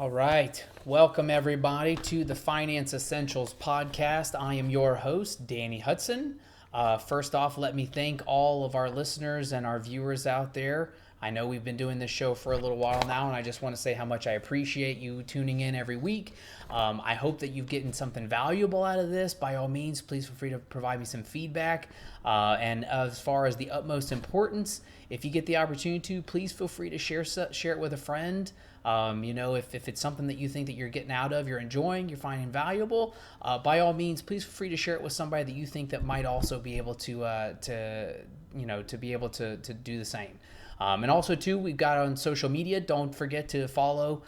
All right. Welcome, everybody, to the Finance Essentials podcast. I am your host, Danny Hudson. First off, let me thank all of our listeners and our viewers out there. I know we've been doing this show for a little while now, and I just want to say how much I appreciate you tuning in every week. I hope that you're getting something valuable out of this. By all means, please feel free to provide me some feedback. And as far as the utmost importance, if you get the opportunity to, please feel free to share it with a friend. If it's something that you think that you're getting out of, you're enjoying, you're finding valuable, by all means, please feel free to share it with somebody that you think that might also be able to be able to do the same. And also, too, we've got on social media. Don't forget to follow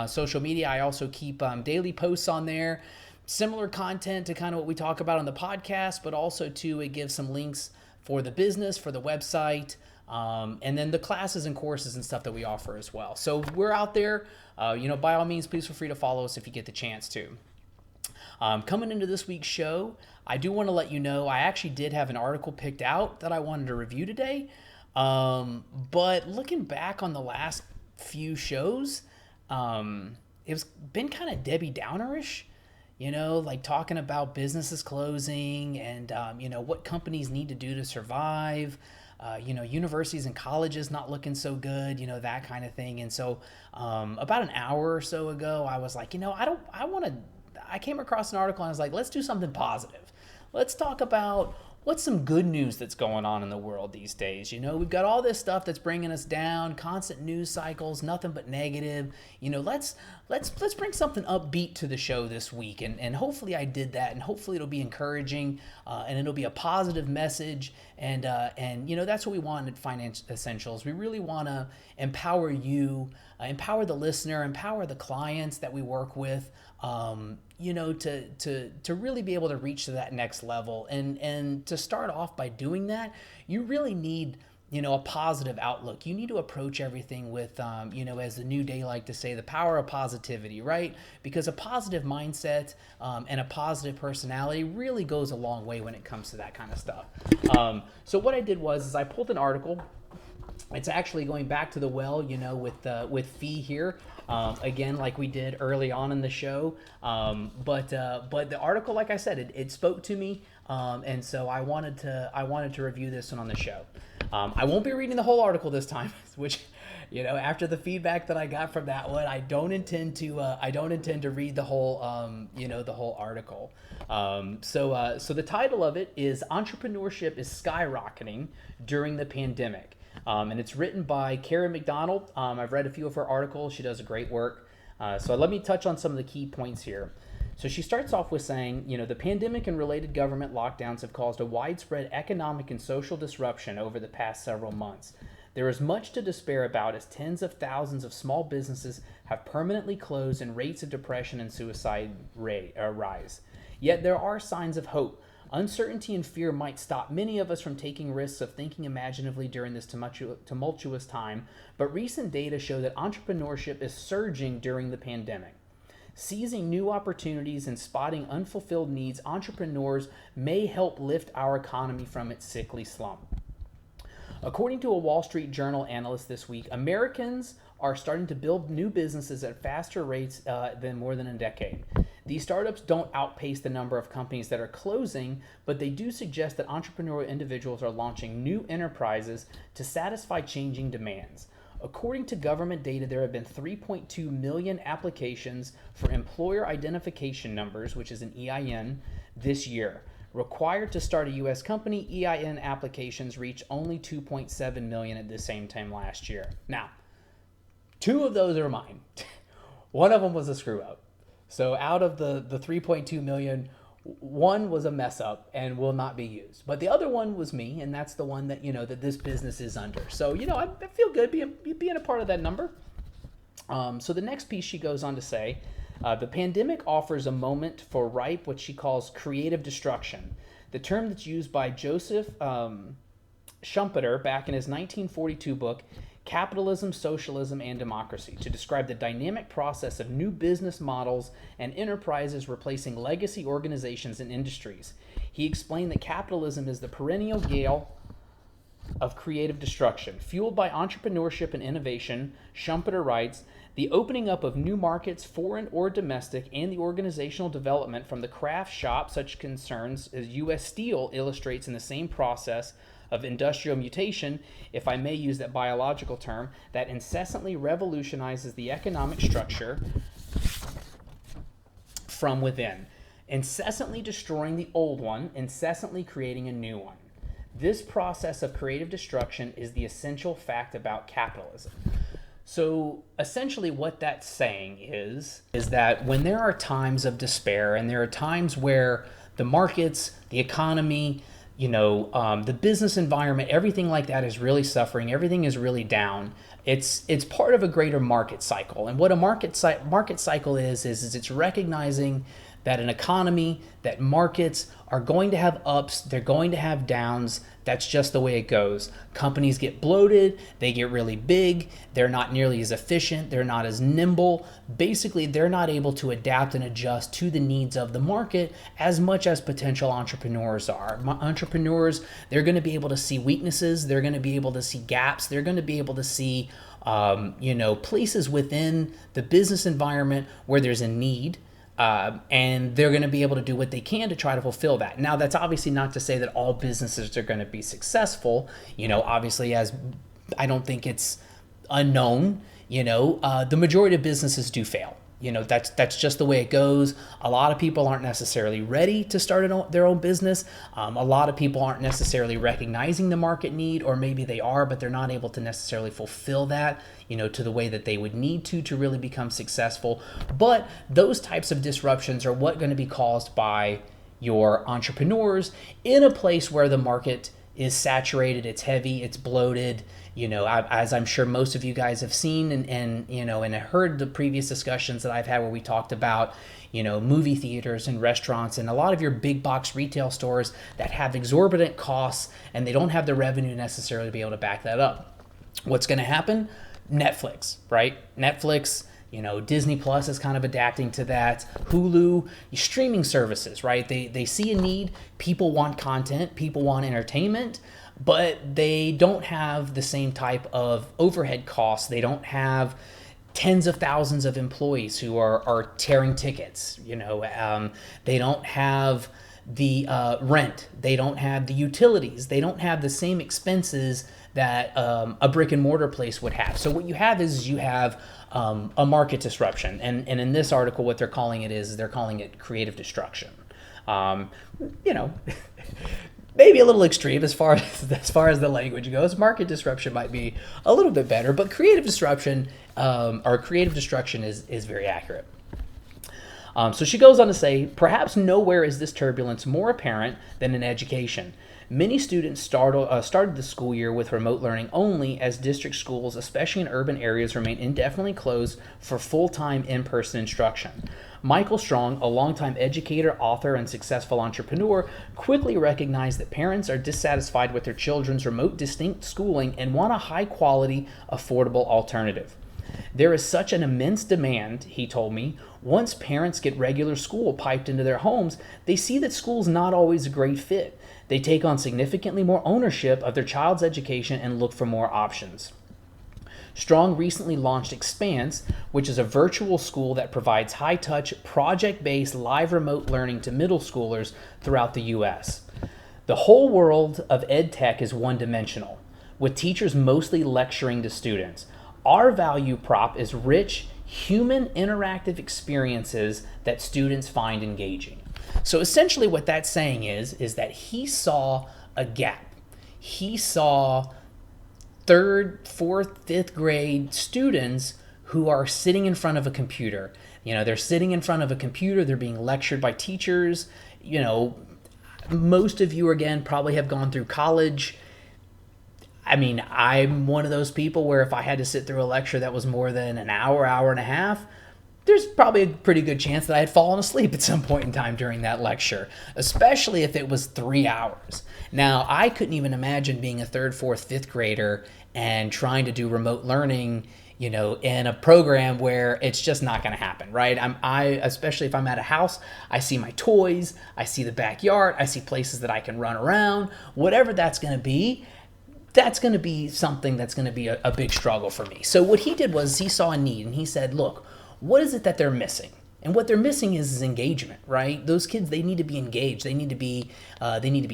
social media. I also keep daily posts on there, similar content to kind of what we talk about on the podcast, but also, too, it gives some links for the business, for the website, and then the classes and courses and stuff that we offer as well. So we're out there. By all means, please feel free to follow us if you get the chance to. Coming into this week's show, I do want to let you know I actually did have an article picked out that I wanted to review today. But looking back on the last few shows, it's been kind of Debbie Downerish, like talking about businesses closing and, what companies need to do to survive, universities and colleges not looking so good, that kind of thing. And so, about an hour or so ago, I was like, I came across an article and I was like, let's do something positive. Let's talk about what's some good news that's going on in the world these days. We've got all this stuff that's bringing us down, constant news cycles, nothing but negative. Let's bring something upbeat to the show this week, and hopefully I did that, and hopefully it'll be encouraging, and it'll be a positive message, and that's what we want at Finance Essentials. We really want to empower you, empower the listener, empower the clients that we work with, to really be able to reach to that next level. And to start off by doing that, you really need, a positive outlook. You need to approach everything with, as the New Day like to say, the power of positivity, right? Because a positive mindset and a positive personality really goes a long way when it comes to that kind of stuff. So what I did was I pulled an article. It's actually going back to the well, with Fee here, again, like we did early on in the show. But the article, like I said, it spoke to me, and so I wanted to review this one on the show. I won't be reading the whole article this time, which, after the feedback that I got from that one, I don't intend to read the whole, the whole article. So the title of it is "Entrepreneurship is Skyrocketing During the Pandemic." And it's written by Karen McDonald. I've read a few of her articles. She does a great work. So let me touch on some of the key points here. So she starts off with saying, the pandemic and related government lockdowns have caused a widespread economic and social disruption over the past several months. There is much to despair about as tens of thousands of small businesses have permanently closed and rates of depression and suicide rise. Yet there are signs of hope. Uncertainty and fear might stop many of us from taking risks of thinking imaginatively during this tumultuous time, but recent data show that entrepreneurship is surging during the pandemic. Seizing new opportunities and spotting unfulfilled needs, entrepreneurs may help lift our economy from its sickly slump. According to a Wall Street Journal analyst this week, Americans are starting to build new businesses at faster rates than more than a decade. These startups don't outpace the number of companies that are closing, but they do suggest that entrepreneurial individuals are launching new enterprises to satisfy changing demands. According to government data, there have been 3.2 million applications for employer identification numbers, which is an EIN, this year. Required to start a U.S. company, EIN applications reached only 2.7 million at the same time last year. Now, 2 of those are mine. One of them was a screw up. So out of the 3.2 million, 1 was a mess up and will not be used. But the other one was me, and that's the one that, that this business is under. So, I feel good being a part of that number. So the next piece she goes on to say, the pandemic offers a moment for ripe, what she calls creative destruction. The term that's used by Joseph Schumpeter back in his 1942 book, Capitalism, Socialism, and Democracy, to describe the dynamic process of new business models and enterprises replacing legacy organizations and industries. He explained that capitalism is the perennial gale of creative destruction. Fueled by entrepreneurship and innovation, Schumpeter writes, the opening up of new markets, foreign or domestic, and the organizational development from the craft shop, such concerns as U.S. Steel illustrates in the same process of industrial mutation, if I may use that biological term, that incessantly revolutionizes the economic structure from within, incessantly destroying the old one, incessantly creating a new one. This process of creative destruction is the essential fact about capitalism. So essentially what that's saying is that when there are times of despair and there are times where the markets, the economy, the business environment, everything like that is really suffering, everything is really down, it's part of a greater market cycle. And what a market cycle is it's recognizing that an economy, that markets are going to have ups, they're going to have downs. That's just the way it goes. Companies get bloated, they get really big, they're not nearly as efficient, they're not as nimble. Basically, they're not able to adapt and adjust to the needs of the market as much as potential entrepreneurs are. Entrepreneurs, they're going to be able to see weaknesses, they're going to be able to see gaps, they're going to be able to see places within the business environment where there's a need. And they're going to be able to do what they can to try to fulfill that. Now, that's obviously not to say that all businesses are going to be successful. Obviously, as I don't think it's unknown, the majority of businesses do fail. That's just the way it goes. A lot of people aren't necessarily ready to start their own business. A lot of people aren't necessarily recognizing the market need, or maybe they are, but they're not able to necessarily fulfill that, to the way that they would need to really become successful. But those types of disruptions are what going to be caused by your entrepreneurs in a place where the market is saturated, it's heavy, it's bloated. As I'm sure most of you guys have seen and heard the previous discussions that I've had where we talked about, movie theaters and restaurants and a lot of your big box retail stores that have exorbitant costs and they don't have the revenue necessarily to be able to back that up. What's going to happen? Netflix, right? Netflix, Disney Plus is kind of adapting to that. Hulu, streaming services, right? They see a need. People want content. People want entertainment. But they don't have the same type of overhead costs. They don't have tens of thousands of employees who are tearing tickets. They don't have the rent. They don't have the utilities. They don't have the same expenses that a brick and mortar place would have. So what you have is you have a market disruption. And in this article, what they're calling it is they're calling it creative destruction. Maybe a little extreme as far as the language goes. Market disruption might be a little bit better, but creative disruption or creative destruction is very accurate. So she goes on to say, perhaps nowhere is this turbulence more apparent than in education. Many students started the school year with remote learning only, as district schools, especially in urban areas, remain indefinitely closed for full-time in-person instruction. Michael Strong, a longtime educator, author, and successful entrepreneur, quickly recognized that parents are dissatisfied with their children's remote distinct schooling and want a high-quality, affordable alternative. There is such an immense demand, he told me. Once parents get regular school piped into their homes, they see that school's not always a great fit. They take on significantly more ownership of their child's education and look for more options. Strong recently launched Expanse, which is a virtual school that provides high-touch, project-based live remote learning to middle schoolers throughout the U.S. The whole world of ed tech is one-dimensional, with teachers mostly lecturing to students. Our value prop is rich, human interactive experiences that students find engaging. So essentially what that's saying is that he saw a gap. He saw third, fourth, fifth grade students who are sitting in front of a computer. They're sitting in front of a computer. They're being lectured by teachers. Most of you, again, probably have gone through college. I mean, I'm one of those people where if I had to sit through a lecture that was more than an hour, hour and a half, there's probably a pretty good chance that I had fallen asleep at some point in time during that lecture, especially if it was 3 hours. Now, I couldn't even imagine being a third, fourth, fifth grader and trying to do remote learning, in a program where it's just not going to happen, right? Especially if I'm at a house, I see my toys, I see the backyard, I see places that I can run around, whatever that's going to be. that's going to be something that's going to be a big struggle for me. So what he did was he saw a need and he said, look, what is it that they're missing? And what they're missing is engagement, right? Those kids, they need to be engaged. They need to be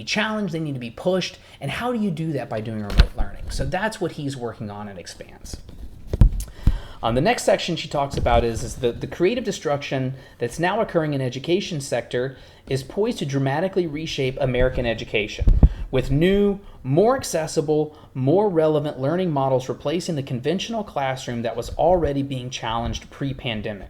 challenged. They need to be pushed. And how do you do that? By doing remote learning. So that's what he's working on at Expanse. The next section she talks about is the creative destruction that's now occurring in education sector is poised to dramatically reshape American education, with new, more accessible, more relevant learning models replacing the conventional classroom that was already being challenged pre-pandemic.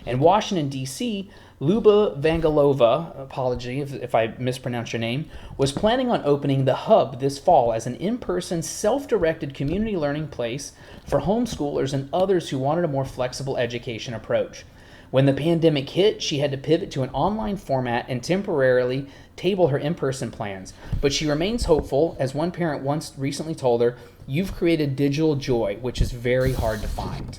In Washington, D.C., Luba Vangalova, apology if I mispronounce your name, was planning on opening The Hub this fall as an in-person, self-directed community learning place for homeschoolers and others who wanted a more flexible education approach. When the pandemic hit, she had to pivot to an online format and temporarily table her in-person plans. But she remains hopeful, as one parent once recently told her, "You've created digital joy, which is very hard to find."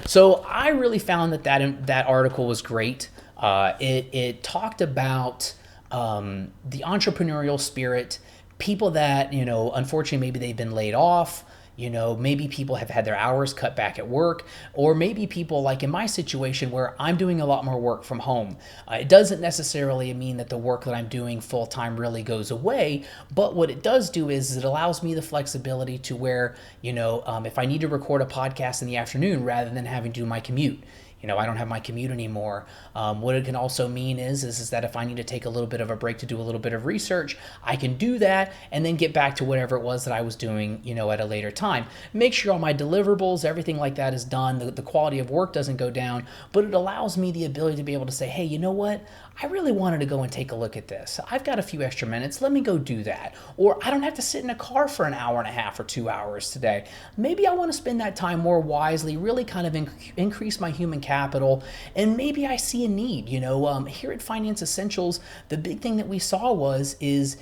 So I really found that article was great. It talked about the entrepreneurial spirit, people that, unfortunately maybe they've been laid off, maybe people have had their hours cut back at work, or maybe people like in my situation where I'm doing a lot more work from home. It doesn't necessarily mean that the work that I'm doing full time really goes away, but what it does do is it allows me the flexibility to where, if I need to record a podcast in the afternoon rather than having to do my commute, I don't have my commute anymore. What it can also mean is that if I need to take a little bit of a break to do a little bit of research, I can do that and then get back to whatever it was that I was doing, at a later time. Make sure all my deliverables, everything like that is done. The quality of work doesn't go down, but it allows me the ability to be able to say, hey, you know what? I really wanted to go and take a look at this. I've got a few extra minutes. Let me go do that. Or I don't have to sit in a car for an hour and a half or 2 hours today. Maybe I want to spend that time more wisely, really kind of increase my human capital. And maybe I see a need, here at Finance Essentials, the big thing that we saw is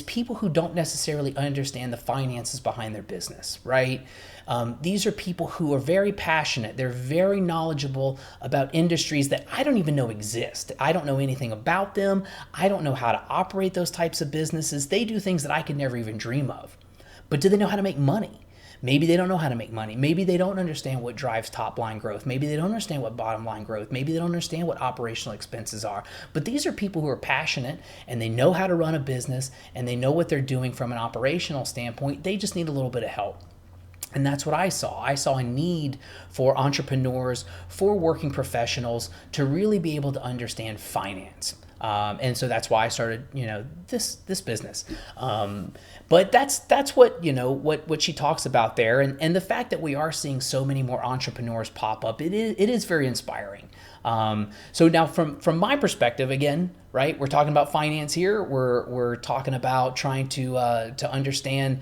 people who don't necessarily understand the finances behind their business, right? These are people who are very passionate. They're very knowledgeable about industries that I don't even know exist. I don't know anything about them. I don't know how to operate those types of businesses. They do things that I could never even dream of. But do they know how to make money? Maybe they don't know how to make money. Maybe they don't understand what drives top line growth. Maybe they don't understand what bottom line growth. Maybe they don't understand what operational expenses are. But these are people who are passionate and they know how to run a business and they know what they're doing from an operational standpoint. They just need a little bit of help. And that's what I saw. I saw a need for entrepreneurs, for working professionals to really be able to understand finance. And so that's why I started, this business. But that's what, what she talks about there. And the fact that we are seeing so many more entrepreneurs pop up, it is very inspiring. So now from my perspective, again, right, we're talking about finance here. We're talking about trying to understand,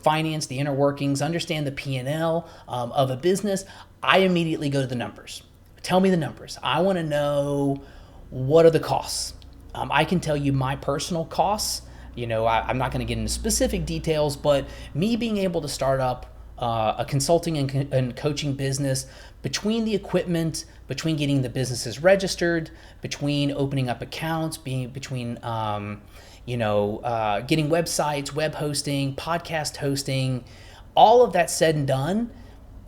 finance, the inner workings, understand the P&L of a business. I immediately go to the numbers. Tell me the numbers. I want to know, what are the costs? I can tell you my personal costs. I'm not going to get into specific details, but me being able to start up a consulting and coaching business, between the equipment, between getting the businesses registered, between opening up accounts, between getting websites, web hosting, podcast hosting, all of that said and done,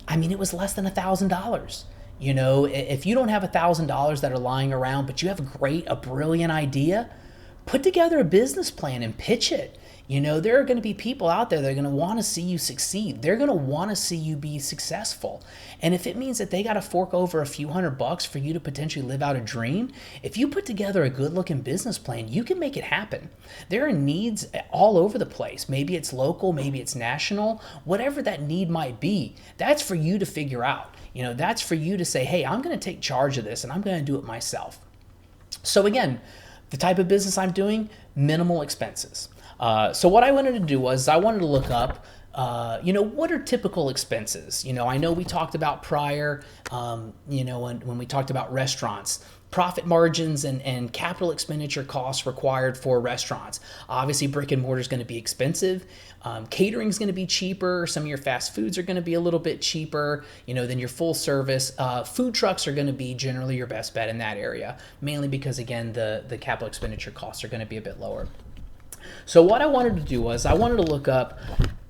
it was less than $1,000. If you don't have $1,000 that are lying around, but you have a brilliant idea, put together a business plan and pitch it. There are going to be people out there that are going to want to see you succeed. They're going to want to see you be successful. And if it means that they got to fork over a few $100 for you to potentially live out a dream, if you put together a good looking business plan, you can make it happen. There are needs all over the place. Maybe it's local, maybe it's national, whatever that need might be. That's for you to figure out. That's for you to say, hey, I'm going to take charge of this and I'm going to do it myself. So again, the type of business I'm doing, minimal expenses. So what I wanted to do was I wanted to look up, what are typical expenses? I know we talked about prior, when we talked about restaurants, profit margins and capital expenditure costs required for restaurants. Obviously, brick and mortar is going to be expensive. Catering is going to be cheaper. Some of your fast foods are going to be a little bit cheaper, than your full service. Food trucks are going to be generally your best bet in that area, mainly because, again, the capital expenditure costs are going to be a bit lower. So what I wanted to do was I wanted to look up,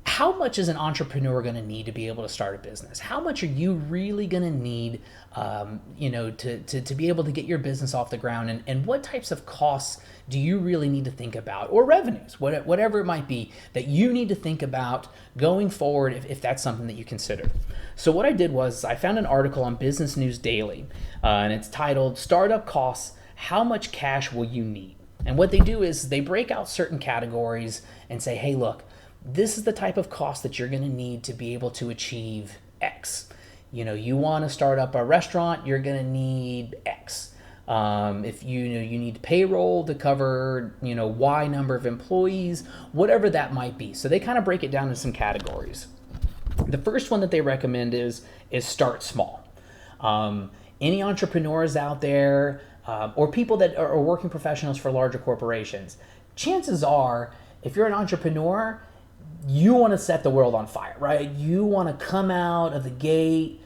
how much is an entrepreneur going to need to be able to start a business? How much are you really going to need, to be able to get your business off the ground? And what types of costs do you really need to think about, or revenues, whatever it might be, that you need to think about going forward if that's something that you consider. So what I did was I found an article on Business News Daily, and it's titled Startup Costs, How Much Cash Will You Need? And what they do is they break out certain categories and say, hey, look, this is the type of cost that you're going to need to be able to achieve X. You want to start up a restaurant, you're going to need X. If you need payroll to cover, Y number of employees, whatever that might be. So they kind of break it down into some categories. The first one that they recommend is start small. Any entrepreneurs out there, or people that are working professionals for larger corporations, chances are, if you're an entrepreneur, you want to set the world on fire, right? You want to come out of the gate,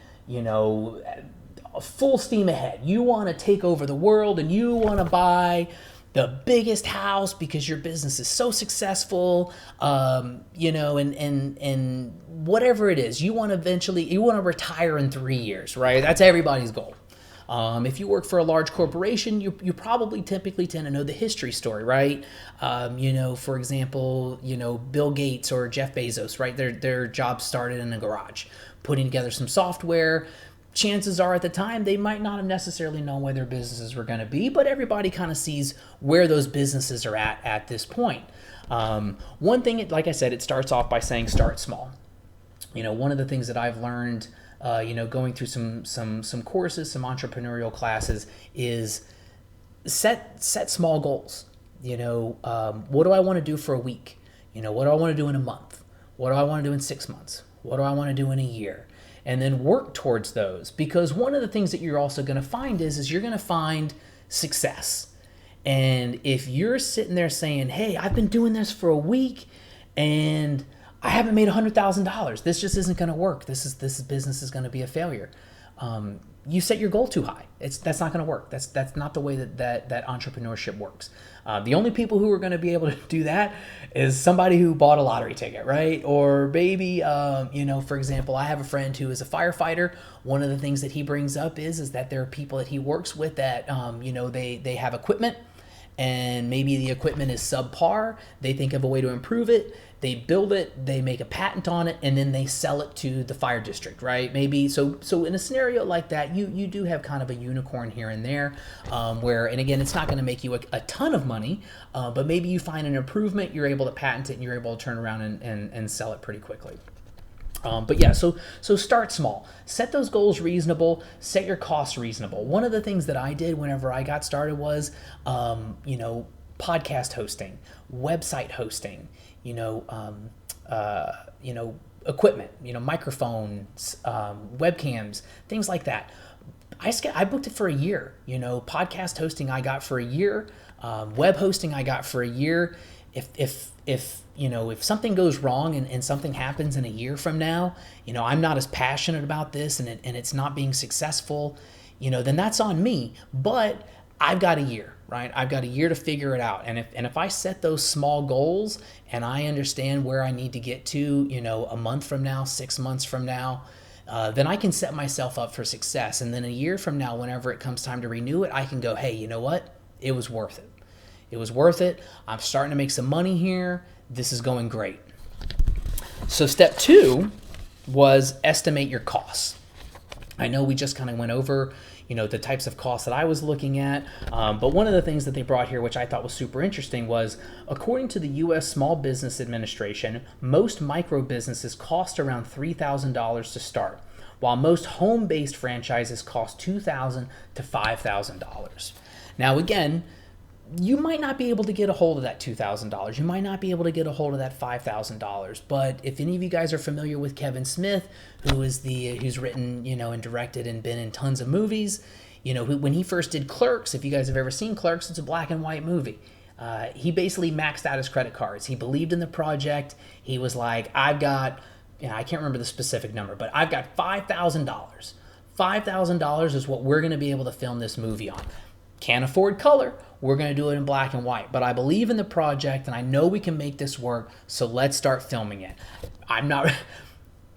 full steam ahead. You want to take over the world, and you want to buy the biggest house because your business is so successful, and whatever it is, you want to retire in 3 years, right? That's everybody's goal. If you work for a large corporation, you probably typically tend to know the history story, right? For example, Bill Gates or Jeff Bezos, right? Their job started in a garage, putting together some software. Chances are at the time, they might not have necessarily known where their businesses were going to be, but everybody kind of sees where those businesses are at this point. One thing, like I said, it starts off by saying start small. One of the things that I've learned going through some courses, some entrepreneurial classes, is set small goals. What do I want to do for a week? What do I want to do in a month? What do I want to do in 6 months? What do I want to do in a year? And then work towards those, because one of the things that you're also going to find is you're going to find success. And if you're sitting there saying, hey, I've been doing this for a week and I haven't made $100,000. This just isn't going to work. This business is going to be a failure. You set your goal too high. That's not going to work. That's not the way that entrepreneurship works. The only people who are going to be able to do that is somebody who bought a lottery ticket, right? Or maybe, for example, I have a friend who is a firefighter. One of the things that he brings up is that there are people that he works with that, they have equipment, and maybe the equipment is subpar. They think of a way to improve it. They build it, they make a patent on it, and then they sell it to the fire district, right? Maybe so in a scenario like that, you do have kind of a unicorn here and there, where, and again, it's not going to make you a ton of money, but maybe you find an improvement, you're able to patent it, and you're able to turn around and sell it pretty quickly. But yeah, so start small. Set those goals reasonable. Set your costs reasonable. One of the things that I did whenever I got started was, podcast hosting, website hosting, equipment, microphones, webcams, things like that. I booked it for a year. Podcast hosting I got for a year. Web hosting I got for a year. If something goes wrong and something happens in a year from now, I'm not as passionate about this and it's not being successful, then that's on me. But I've got a year, right? I've got a year to figure it out. And if I set those small goals and I understand where I need to get to, a month from now, 6 months from now, then I can set myself up for success. And then a year from now, whenever it comes time to renew it, I can go, hey, you know what? It was worth it. It was worth it. I'm starting to make some money here. This is going great. So step 2 was estimate your costs. I know we just kind of went over, the types of costs that I was looking at. But one of the things that they brought here, which I thought was super interesting, was according to the U.S. Small Business Administration, most micro businesses cost around $3,000 to start, while most home-based franchises cost $2,000 to $5,000. Now, again, you might not be able to get a hold of that $2,000. You might not be able to get a hold of that $5,000. But if any of you guys are familiar with Kevin Smith, who's written, and directed and been in tons of movies, when he first did Clerks, if you guys have ever seen Clerks, it's a black and white movie. He basically maxed out his credit cards. He believed in the project. He was like, I've got, I can't remember the specific number, but I've got $5,000. $5,000 is what we're going to be able to film this movie on. Can't afford color. We're going to do it in black and white. But I believe in the project and I know we can make this work. So let's start filming it. I'm not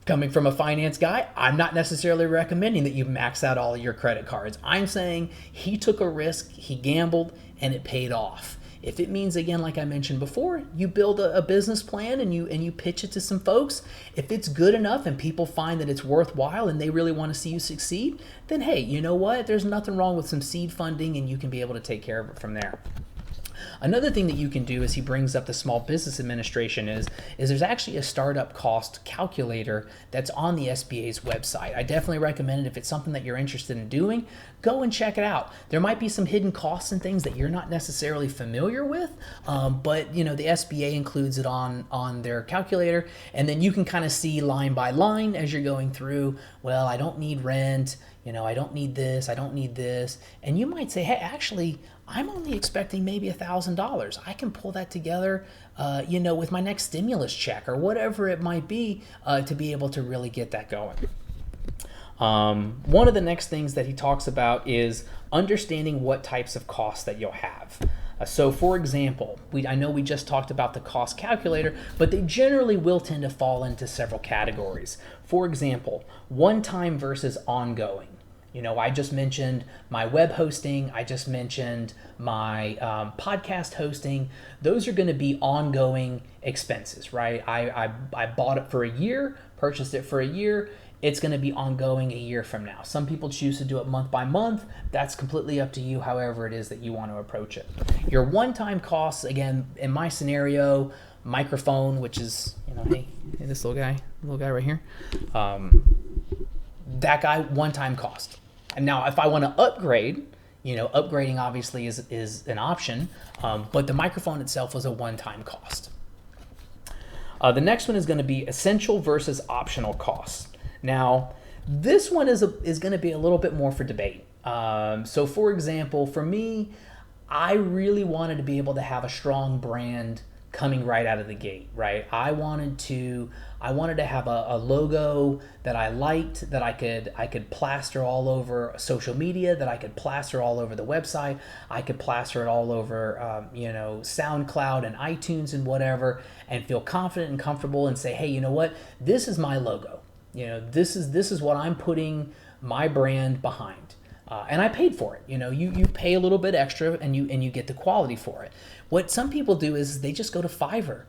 coming from a finance guy. I'm not necessarily recommending that you max out all of your credit cards. I'm saying he took a risk, he gambled, and it paid off. If it means, again, like I mentioned before, you build a business plan and you pitch it to some folks, if it's good enough and people find that it's worthwhile and they really want to see you succeed, then hey, you know what? There's nothing wrong with some seed funding and you can be able to take care of it from there. Another thing that you can do, as he brings up the Small Business Administration, is there's actually a startup cost calculator that's on the SBA's website. I definitely recommend it. If it's something that you're interested in doing, go and check it out. There might be some hidden costs and things that you're not necessarily familiar with, but the SBA includes it on their calculator, and then you can kind of see line by line as you're going through, well, I don't need rent, I don't need this, I don't need this. And you might say, hey, actually, I'm only expecting maybe $1,000. I can pull that together, with my next stimulus check or whatever it might be to be able to really get that going. One of the next things that he talks about is understanding what types of costs that you'll have. So for example, I know we just talked about the cost calculator, but they generally will tend to fall into several categories. For example, one-time versus ongoing. I just mentioned my web hosting. I just mentioned my podcast hosting. Those are going to be ongoing expenses, right? I bought it for a year, purchased it for a year. It's going to be ongoing a year from now. Some people choose to do it month by month. That's completely up to you, however it is that you want to approach it. Your one-time costs, again, in my scenario, microphone, which is, hey, this little guy right here. That guy, one-time cost. And now if I want to upgrade, upgrading obviously is an option, but the microphone itself was a one-time cost. The next one is going to be essential versus optional costs. Now, this one is going to be a little bit more for debate. So for example, for me, I really wanted to be able to have a strong brand coming right out of the gate, right? I wanted to have a logo that I liked, that I could plaster all over social media, that I could plaster all over the website. I could plaster it all over, SoundCloud and iTunes and whatever, and feel confident and comfortable and say, hey, you know what? This is my logo. This is what I'm putting my brand behind. And I paid for it. You pay a little bit extra and you get the quality for it. What some people do is they just go to Fiverr.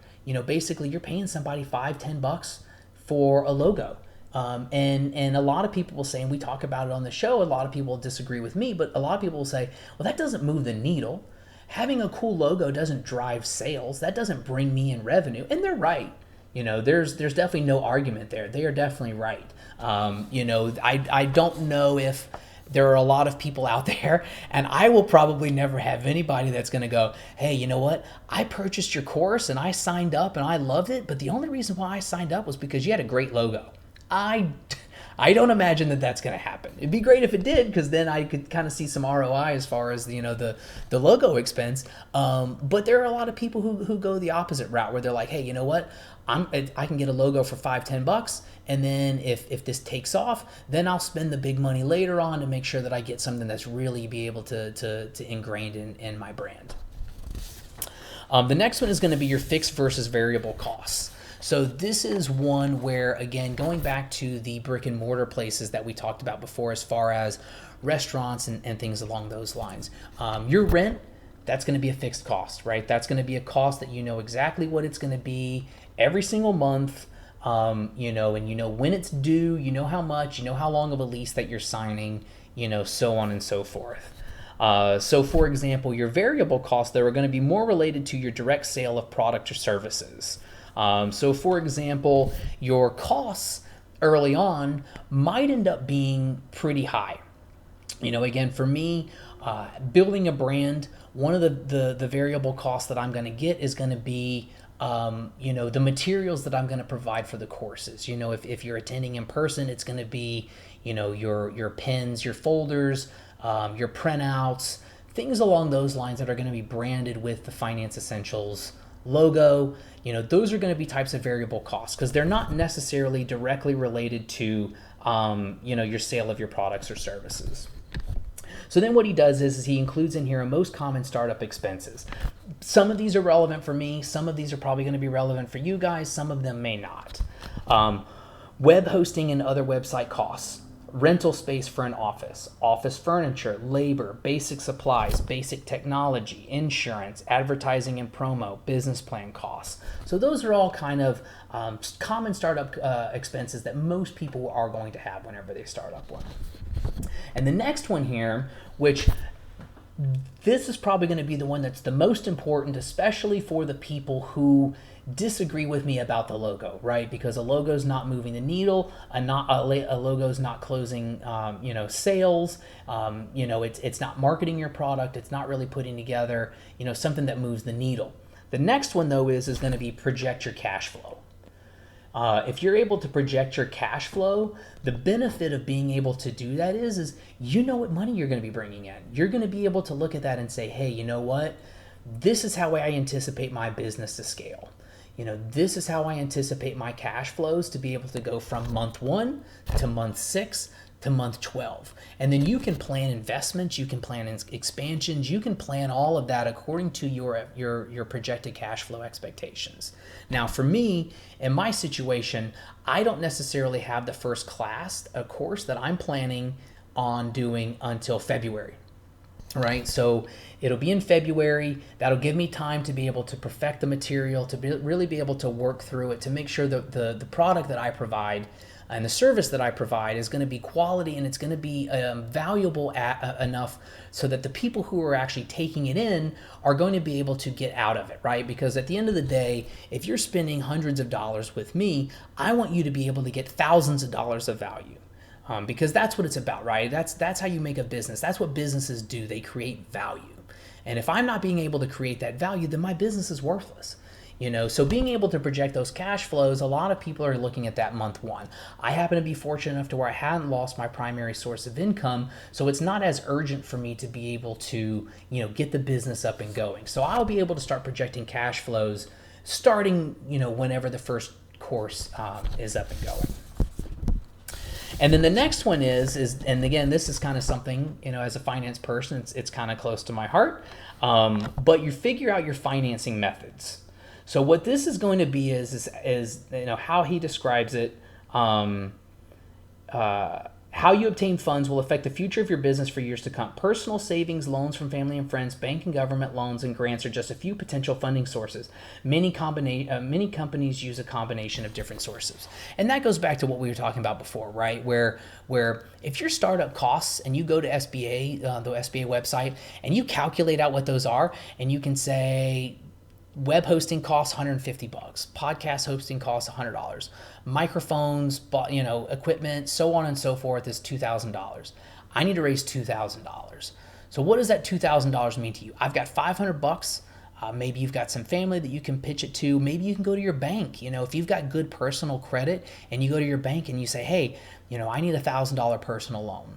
Basically you're paying somebody $5-10 for a logo. And a lot of people will say, and we talk about it on the show, a lot of people disagree with me, but a lot of people will say, well, that doesn't move the needle. Having a cool logo doesn't drive sales. That doesn't bring me in revenue. And they're right. There's definitely no argument there. They are definitely right. I don't know if there are a lot of people out there, and I will probably never have anybody that's going to go, hey, you know what? I purchased your course and I signed up and I loved it, but the only reason why I signed up was because you had a great logo. I don't imagine that that's going to happen. It'd be great if it did, because then I could kind of see some ROI as far as the logo expense. But there are a lot of people who go the opposite route, where they're like, hey, you know what? I can get a logo for $5-10, and then if this takes off, then I'll spend the big money later on to make sure that I get something that's really be able to ingrained in my brand. The next one is going to be your fixed versus variable costs. So this is one where, again, going back to the brick and mortar places that we talked about before, as far as restaurants and things along those lines. Your rent, that's going to be a fixed cost, right? That's going to be a cost that you know exactly what it's going to be every single month, and when it's due, you know how much, you know how long of a lease that you're signing, so on and so forth. So for example, your variable costs, they are going to be more related to your direct sale of product or services. So for example, your costs early on might end up being pretty high. Again, for me, building a brand, one of the variable costs that I'm going to get is going to be the materials that I'm going to provide for the courses. If you're attending in person, it's going to be, your pens, your folders, your printouts, things along those lines that are going to be branded with the Finance Essentials logo. Those are going to be types of variable costs, because they're not necessarily directly related to, your sale of your products or services. So then what he does is he includes in here most common startup expenses. Some of these are relevant for me. Some of these are probably going to be relevant for you guys. Some of them may not. Web hosting and other website costs. Rental space for an office, office furniture, labor, basic supplies, basic technology, insurance, advertising and promo, business plan costs. So those are all kind of common startup expenses that most people are going to have whenever they start up one. And the next one here, which this is probably going to be the one that's the most important, especially for the people who disagree with me about the logo, right? Because a logo's not moving the needle, a logo's not closing, sales. It's not marketing your product. It's not really putting together, something that moves the needle. The next one though is going to be project your cash flow. If you're able to project your cash flow, the benefit of being able to do that is you know what money you're going to be bringing in. You're going to be able to look at that and say, hey, you know what? This is how I anticipate my business to scale. This is how I anticipate my cash flows to be able to go from month 1 to month 6 to month 12. And then you can plan investments, you can plan expansions, you can plan all of that according to your projected cash flow expectations. Now, for me, in my situation, I don't necessarily have the first class, a course that I'm planning on doing until February. Right, so it'll be in February. That'll give me time to be able to perfect the material, to really be able to work through it, to make sure that the product that I provide and the service that I provide is going to be quality and it's going to be valuable enough so that the people who are actually taking it in are going to be able to get out of it, right? Because at the end of the day, if you're spending hundreds of dollars with me, I want you to be able to get thousands of dollars of value. Because that's what it's about, right? That's how you make a business. That's what businesses do. They create value. And if I'm not being able to create that value, then my business is worthless. So being able to project those cash flows, a lot of people are looking at that month 1. I happen to be fortunate enough to where I hadn't lost my primary source of income, so it's not as urgent for me to be able to, get the business up and going. So I'll be able to start projecting cash flows starting, whenever the first course is up and going. And then the next one is, and again, this is kind of something, as a finance person, it's kind of close to my heart, but you figure out your financing methods. So what this is going to be is how he describes it, how you obtain funds will affect the future of your business for years to come. Personal savings, loans from family and friends, bank and government loans, and grants are just a few potential funding sources. Many companies use a combination of different sources. And that goes back to what we were talking about before, right? Where if your startup costs and you go to SBA, the SBA website, and you calculate out what those are, and you can say, web hosting costs $150, podcast hosting costs $100, microphones, equipment, so on and so forth is $2,000. I need to raise $2,000. So what does that $2,000 mean to you? I've got $500. Maybe you've got some family that you can pitch it to. Maybe you can go to your bank. If you've got good personal credit and you go to your bank and you say, hey, I need $1,000 personal loan.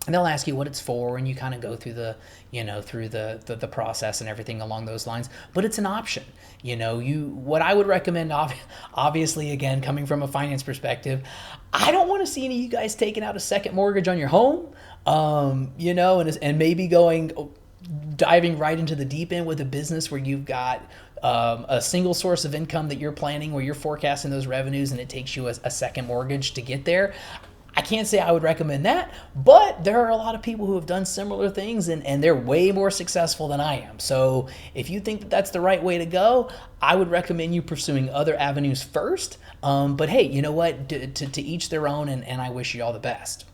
And they'll ask you what it's for, and you kind of go through the process and everything along those lines. But it's an option. What I would recommend, obviously, again, coming from a finance perspective, I don't want to see any of you guys taking out a second mortgage on your home, and maybe diving right into the deep end with a business where you've got a single source of income that you're planning, where you're forecasting those revenues, and it takes you a second mortgage to get there. I can't say I would recommend that, but there are a lot of people who have done similar things and they're way more successful than I am. So if you think that that's the right way to go, I would recommend you pursuing other avenues first. But hey, you know what? To each their own, and I wish you all the best.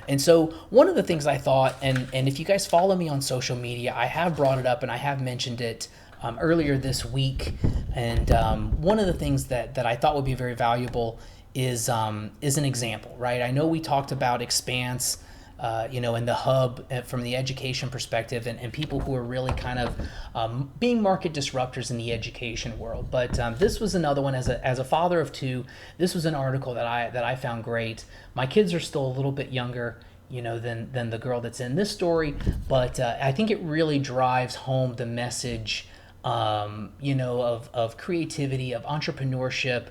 And so one of the things I thought, and if you guys follow me on social media, I have brought it up and I have mentioned it earlier this week. And one of the things that I thought would be very valuable is an example, right? I know we talked about Expanse, and the hub from the education perspective, and people who are really kind of being market disruptors in the education world. But this was another one. As a father of two, this was an article that I found great. My kids are still a little bit younger, than the girl that's in this story, but I think it really drives home the message, of creativity, of entrepreneurship.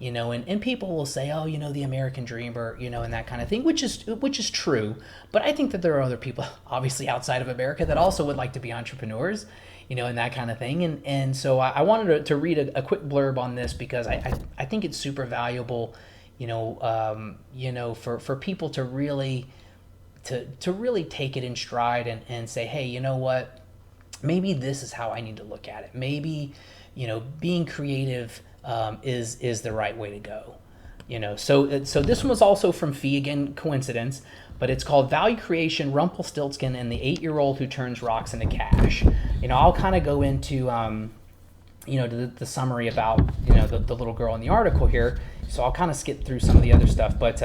and people will say, oh, the American dream, or, and that kind of thing, which is true. But I think that there are other people, obviously outside of America, that also would like to be entrepreneurs, and that kind of thing. And so I wanted to read a quick blurb on this, because I think it's super valuable, for people to really take it in stride and say, hey, you know what, maybe this is how I need to look at it. Maybe, being creative is the right way to go. So this one was also from Fee, again, coincidence, but it's called Value Creation, Rumpelstiltskin and the 8-Year-Old Who Turns Rocks into Cash. I'll kind of go into, the summary about, the little girl in the article here. So I'll kind of skip through some of the other stuff, but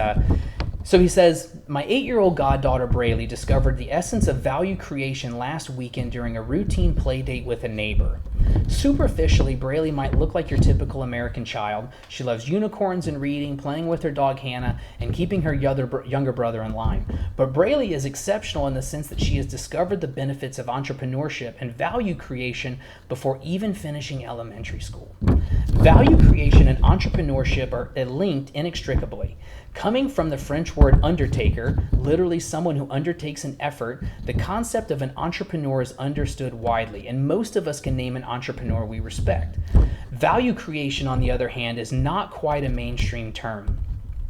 so he says, my 8-year-old goddaughter Braylee discovered the essence of value creation last weekend during a routine play date with a neighbor. Superficially, Braylee might look like your typical American child. She loves unicorns and reading, playing with her dog Hannah, and keeping her younger brother in line. But Braylee is exceptional in the sense that she has discovered the benefits of entrepreneurship and value creation before even finishing elementary school. Value creation and entrepreneurship are linked inextricably. Coming from the French word undertaker, literally someone who undertakes an effort, the concept of an entrepreneur is understood widely, and most of us can name an entrepreneur we respect. Value creation, on the other hand, is not quite a mainstream term.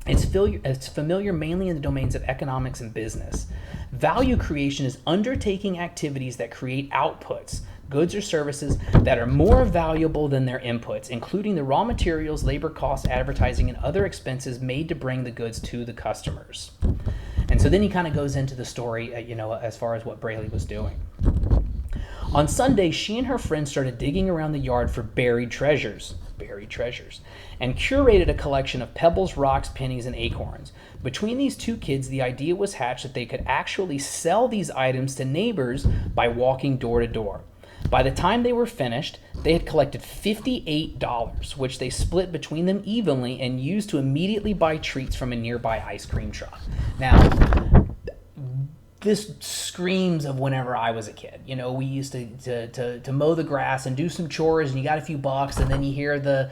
It's familiar mainly in the domains of economics and business. Value creation is undertaking activities that create outputs, goods or services that are more valuable than their inputs, including the raw materials, labor costs, advertising, and other expenses made to bring the goods to the customers. And so then he kind of goes into the story, as far as what Braylee was doing. On Sunday, she and her friends started digging around the yard for buried treasures, and curated a collection of pebbles, rocks, pennies, and acorns. Between these two kids, the idea was hatched that they could actually sell these items to neighbors by walking door to door. By the time they were finished, they had collected $58, which they split between them evenly and used to immediately buy treats from a nearby ice cream truck. Now, this screams of whenever I was a kid. We used to mow the grass and do some chores, and you got a few bucks, and then you hear the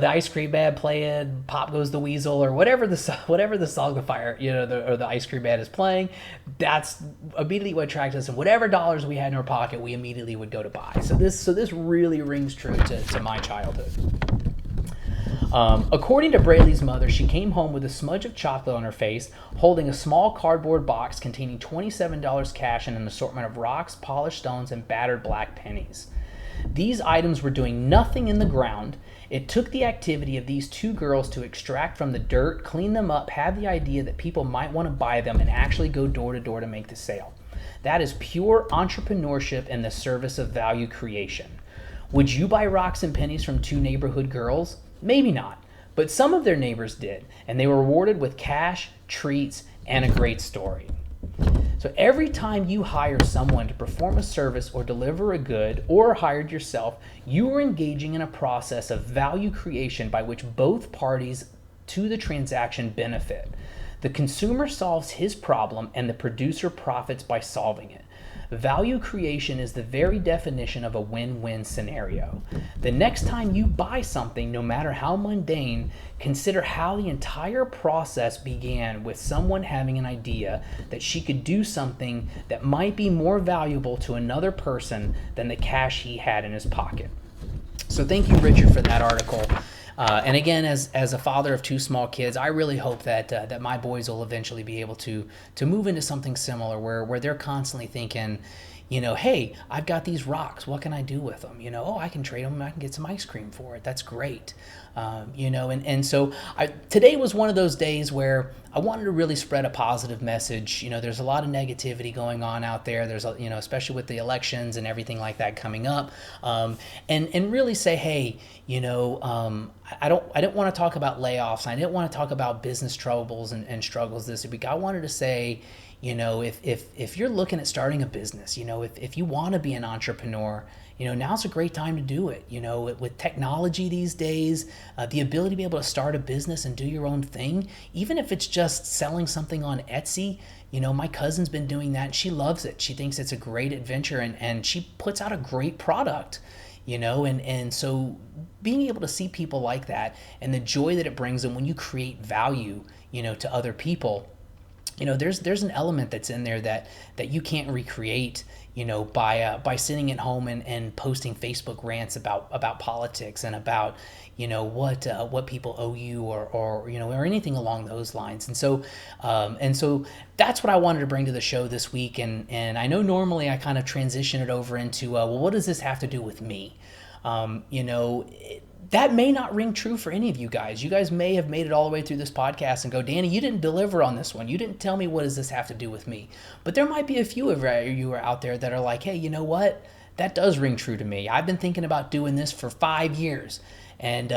ice cream man playing "Pop Goes the Weasel" or whatever the song the ice cream man is playing. That's immediately what attracted us, and whatever dollars we had in our pocket, we immediately would go to buy. So this really rings true to my childhood. According to Braylee's mother, she came home with a smudge of chocolate on her face, holding a small cardboard box containing $27 cash and an assortment of rocks, polished stones, and battered black pennies. These items were doing nothing in the ground. It took the activity of these two girls to extract from the dirt, clean them up, have the idea that people might want to buy them, and actually go door to door to make the sale. That is pure entrepreneurship in the service of value creation. Would you buy rocks and pennies from two neighborhood girls? Maybe not, but some of their neighbors did, and they were rewarded with cash, treats, and a great story. So every time you hire someone to perform a service or deliver a good, or hired yourself, you are engaging in a process of value creation by which both parties to the transaction benefit. The consumer solves his problem, and the producer profits by solving it. Value creation is the very definition of a win-win scenario. The next time you buy something, no matter how mundane, consider how the entire process began with someone having an idea that she could do something that might be more valuable to another person than the cash he had in his pocket. So thank you, Richard, for that article. And again, as a father of two small kids, I really hope that my boys will eventually be able to move into something similar where they're constantly thinking, hey, I've got these rocks. What can I do with them? I can trade them. I can get some ice cream for it. That's great. And so today was one of those days where I wanted to really spread a positive message. There's a lot of negativity going on out there. There's especially with the elections and everything like that coming up, and really say, hey, I didn't want to talk about layoffs. I didn't want to talk about business troubles and struggles this week. I wanted to say, if you're looking at starting a business, if you want to be an entrepreneur, now's a great time to do it. With technology these days, the ability to be able to start a business and do your own thing, even if it's just selling something on Etsy. My cousin's been doing that, and she loves it. She thinks it's a great adventure, and she puts out a great product. and so being able to see people like that and the joy that it brings them when you create value, to other people, there's an element that's in there that you can't recreate, by sitting at home and posting Facebook rants about politics and about, what people owe you, or anything along those lines. And so that's what I wanted to bring to the show this week. And I know normally I kind of transition it over into, well, what does this have to do with me? That may not ring true for any of you guys. You guys may have made it all the way through this podcast and go, Danny, you didn't deliver on this one. You didn't tell me, what does this have to do with me? But there might be a few of you are out there that are like, hey, you know what? That does ring true to me. I've been thinking about doing this for 5 years. And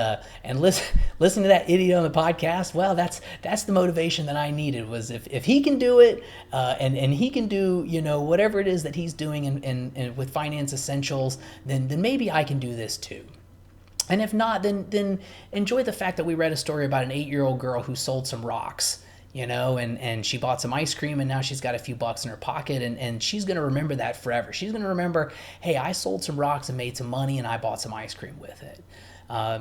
listen to that idiot on the podcast. Well, that's the motivation that I needed, was if he can do it, and he can do, whatever it is that he's doing and with Finance Essentials, then maybe I can do this too. And if not, then enjoy the fact that we read a story about an 8-year-old girl who sold some rocks, and she bought some ice cream, and now she's got a few bucks in her pocket, and she's going to remember that forever. She's going to remember, hey, I sold some rocks and made some money, and I bought some ice cream with it.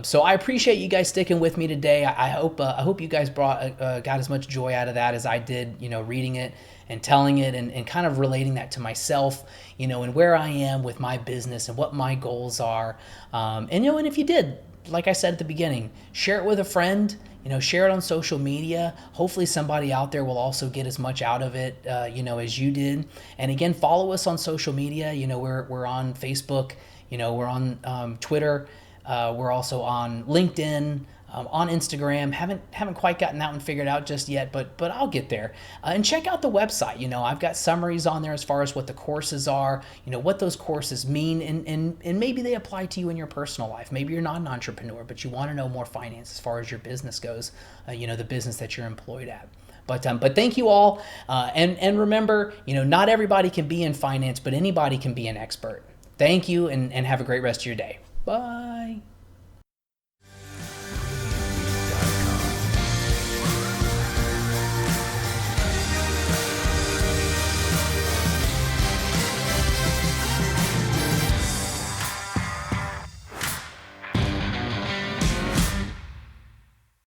So I appreciate you guys sticking with me today. I hope you guys got as much joy out of that as I did, reading it and telling it and kind of relating that to myself, and where I am with my business and what my goals are. And if you did, like I said at the beginning, share it with a friend, share it on social media. Hopefully somebody out there will also get as much out of it, as you did. And again, follow us on social media. We're on Facebook, we're on Twitter. We're also on LinkedIn, on Instagram. Haven't quite gotten that one figured out just yet, but I'll get there. And check out the website. I've got summaries on there as far as what the courses are, what those courses mean, and maybe they apply to you in your personal life. Maybe you're not an entrepreneur, but you want to know more finance as far as your business goes, the business that you're employed at. But thank you all, and remember, not everybody can be in finance, but anybody can be an expert. Thank you, and have a great rest of your day. Bye.